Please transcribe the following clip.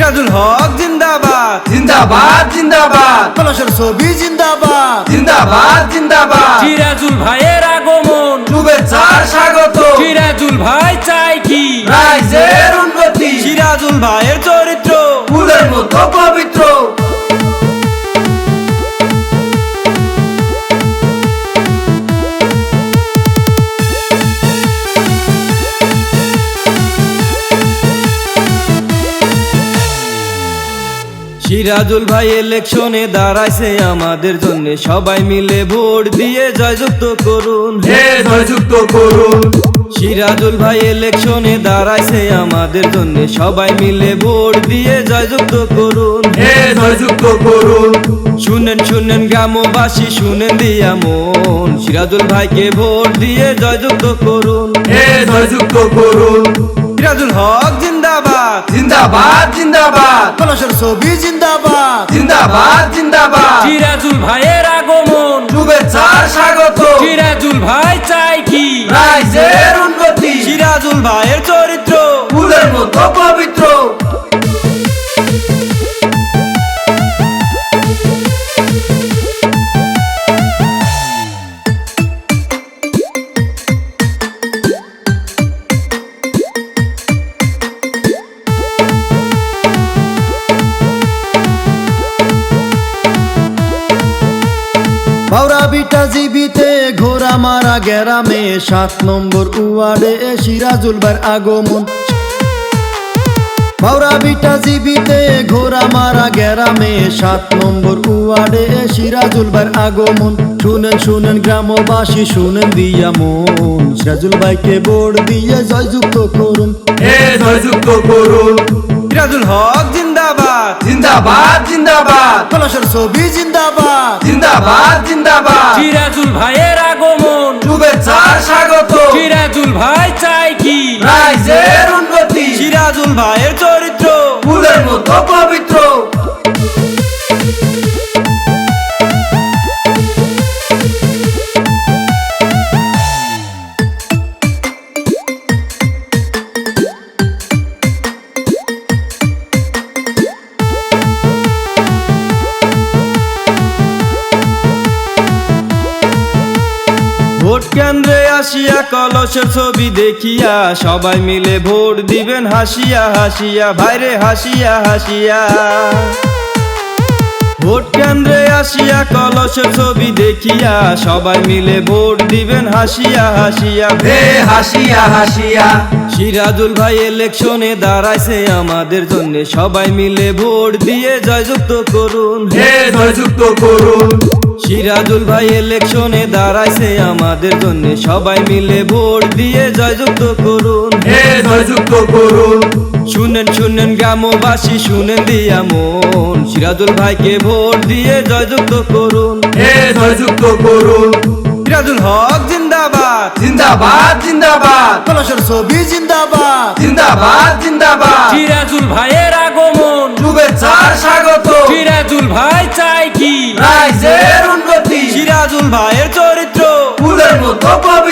সিরাজুল হক জিন্দাবাদ জিন্দাবাদ জিন্দাবাদ পলাশের ছবি জিন্দাবাদ জিন্দাবাদ জিন্দাবাদ সিরাজুল ভাইয়ের আগমন শুভেচ্ছার স্বাগত সিরাজুল ভাই চাই কি রাইজের উন্নতি সিরাজুল ভাইয়ের চরিত্র ফুলের মতো পবিত্র সিরাজুল ভাই ইলেকশনে দাঁড়াইছে আমাদের জন্য, সবাই মিলে ভোট দিয়ে জয়যুক্ত করুন। হে জয়যুক্ত করুন। সিরাজুল ভাই ইলেকশনে দাঁড়াইছে আমাদের জন্য, সবাই মিলে ভোট দিয়ে জয়যুক্ত করুন। হে জয়যুক্ত করুন। শুনেন শুনেন গ্রামবাসী শুনেন দিয়া মন, সিরাজুল ভাইকে ভোট দিয়ে জয়যুক্ত করুন। হে জয়যুক্ত করুন। সিরাজুল হক জিন্দাবাদ জিন্দাবাদ জিন্দাবাদ পলাশের ছবি জিন্দাবাদ জিন্দাবাদ জিন্দাবাদ সিরাজুল ভাইয়ের আগমন শুভেচ্ছার স্বাগত সিরাজুল ভাই চাই কি রাইজের উন্নতি সিরাজুল ভাইয়ের চরিত্র ফুলের মতো পবিত্র বাউরা বিটা জীবিতে ঘোরা মারা গ্রামে 7 নম্বর ওয়ার্ডে সিরাজুল ভাইয়ের আগমন। বাউরা বিটা জীবিতে ঘোরা মারা গ্রামে 7 নম্বর ওয়ার্ডে সিরাজুল ভাইয়ের আগমন। শুনেন শুনেন গ্রামবাসী শুনেন দিয়া মন, সিরাজুল ভাইকে ভোট দিয়ে জয়যুক্ত করুন। হে জয়যুক্ত করুন। সিরাজুল হক জিন্দাবাদ জিন্দাবাদ জিন্দাবাদ পলাশের ছবি জিন্দাবাদ জিন্দাবাদ জিন্দাবাদ সিরাজুল ভাইয়ের আগমন শুভেচ্ছার স্বাগত সিরাজুল ভাই চাই কি রাইজের উন্নতি সিরাজুল ভাইয়ের চরিত্র ফুলের মতো পবিত্র ভোট কেন্দ্রে আসিয়া কলসের ছবি দেখিয়া সবাই মিলে ভোট দিবেন হাসিয়া হাসিয়া, ভাইরে হাসিয়া হাসিয়া। ভোট কেন্দ্রে আসিয়া কলসের ছবি দেখিয়া সবাই মিলে ভোট দিবেন হাসিয়া হাসিয়া। হে হাসিয়া হাসিয়া সিরাজুল ভাই ইলেকশনে দাঁড়াইছে আমাদের জন্য, সবাই মিলে ভোট দিয়ে জয়যুক্ত করুন। হে জয়যুক্ত করুন। সিরাজুল ভাই ইলেকশনে দাঁড়াইছে আমাদের জন্য, সবাই মিলে ভোট দিয়ে জয়যুক্ত করুন। হে জয়যুক্ত করুন। শুনেন শুনেন গ্রামবাসী শুনেন দিয়া মন, সিরাজুল ভাইকে ভোট দিয়ে জয়যুক্ত করুন। হে জয়যুক্ত করুন। সিরাজুল হক জিন্দাবাদ জিন্দাবাদ জিন্দাবাদ পলাশের ছবি জিন্দাবাদ জিন্দাবাদ জিন্দাবাদ সিরাজুল ভাইয়ের আগমন শুভেচ্ছার স্বাগত সিরাজুল ভাই চাই কি রাইজের উন্নতি সিরাজুল ভাইয়ের চরিত্র ফুলের মতো পবিত্র